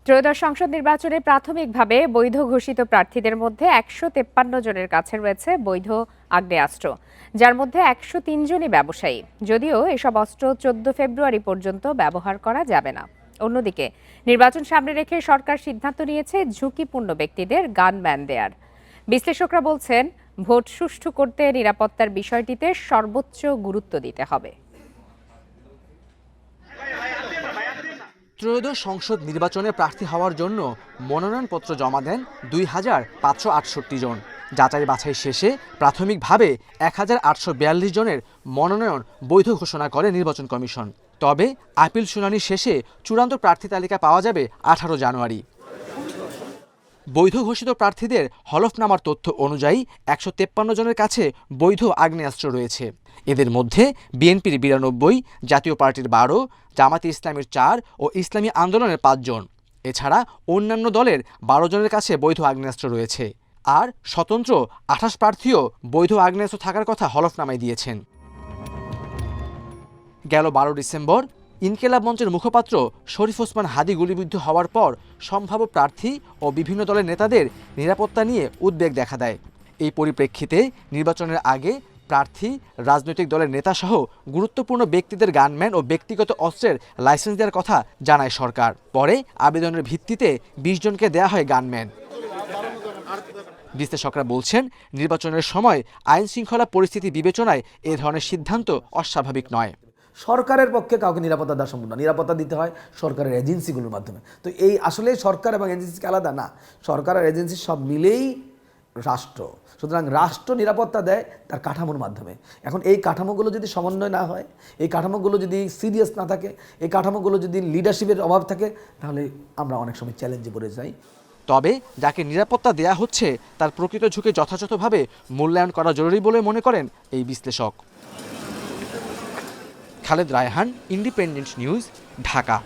ত্রয়োদশ সংসদ নির্বাচনে প্রাথমিকভাবে বৈধ ঘোষিত প্রার্থীদের মধ্যে ১৫৩ জনের কাছে রয়েছে বৈধ আগ্নেয়াস্ত্র, যার মধ্যে ১০৩ জনই ব্যবসায়ী। যদিও এসব অস্ত্র ১৪ ফেব্রুয়ারি পর্যন্ত ব্যবহার করা যাবে না। অন্যদিকে নির্বাচন সামনে রেখে সরকার সিদ্ধান্ত নিয়েছে ঝুঁকিপূর্ণ ব্যক্তিদের গানম্যান দেয়ার। বিশ্লেষকরা বলছেন, ভোট সুষ্ঠু করতে নিরাপত্তার বিষয়টিতে সর্বোচ্চ গুরুত্ব দিতে হবে। ত্রয়োদশ সংসদ নির্বাচনে প্রার্থী হওয়ার জন্য মনোনয়নপত্র জমা দেন ২,৫৬৮ জন। যাচাই বাছাই শেষে প্রাথমিকভাবে ১,৮৪২ জনের মনোনয়ন বৈধ ঘোষণা করে নির্বাচন কমিশন। তবে আপিল শুনানি শেষে চূড়ান্ত প্রার্থী তালিকা পাওয়া যাবে ১৮ জানুয়ারি। বৈধ ঘোষিত প্রার্থীদের হলফনামার তথ্য অনুযায়ী ১৫৩ জনের কাছে বৈধ আগ্নেয়াস্ত্র রয়েছে। এদের মধ্যে বিএনপির ৯২, জাতীয় পার্টির ১২, জামাতে ইসলামীর ৪ ও ইসলামী আন্দোলনের ৫ জন। এছাড়া অন্যান্য দলের ১২ জনের কাছে বৈধ আগ্নেয়াস্ত্র রয়েছে। আর স্বতন্ত্র ২৮ প্রার্থীও বৈধ আগ্নেয়াস্ত্র থাকার কথা হলফনামায় দিয়েছেন। গেল ১২ ডিসেম্বর ইনকিলাব মঞ্চের মুখপাত্র শরীফ ওসমান হাদী গুলিবিদ্ধ হওয়ার পর সম্ভাব্য প্রার্থী ও বিভিন্ন দলের নেতাদের নিরাপত্তা নিয়ে উদ্বেগ দেখা দেয়। এই পরিপ্রেক্ষিতে নির্বাচনের আগে প্রার্থী, রাজনৈতিক দলের নেতাসহ গুরুত্বপূর্ণ ব্যক্তিদের গানম্যান ও ব্যক্তিগত অস্ত্রের লাইসেন্স দেওয়ার কথা জানায় সরকার। পরে আবেদনের ভিত্তিতে ২০ জনকে দেয়া হয় গানম্যান। বিশ্লেষকরা বলছেন, নির্বাচনের সময় আইন শৃঙ্খলা পরিস্থিতি বিবেচনায় এ ধরনের সিদ্ধান্ত অস্বাভাবিক নয়। সরকারের পক্ষে কাউকে নিরাপত্তা দেওয়া সম্ভব না। নিরাপত্তা দিতে হয় সরকারের এজেন্সিগুলোর মাধ্যমে। তো এই আসলে সরকার এবং এজেন্সিকে আলাদা না, সরকার আর এজেন্সি সব মিলেই রাষ্ট্র। সুতরাং রাষ্ট্র নিরাপত্তা দেয় তার কাঠামোর মাধ্যমে। এখন এই কাঠামোগুলো যদি সমন্বয় না হয়, এই কাঠামোগুলো যদি সিরিয়াস না থাকে, এই কাঠামোগুলো যদি লিডারশিপের অভাব থাকে, তাহলে আমরা অনেক সময় চ্যালেঞ্জে পড়ে যাই। তবে যাকে নিরাপত্তা দেয়া হচ্ছে তার প্রকৃত ঝুঁকি যথাযথভাবে মূল্যায়ন করা জরুরি বলে মনে করেন এই বিশ্লেষক। Khaled Raihan, independent news, Dhaka.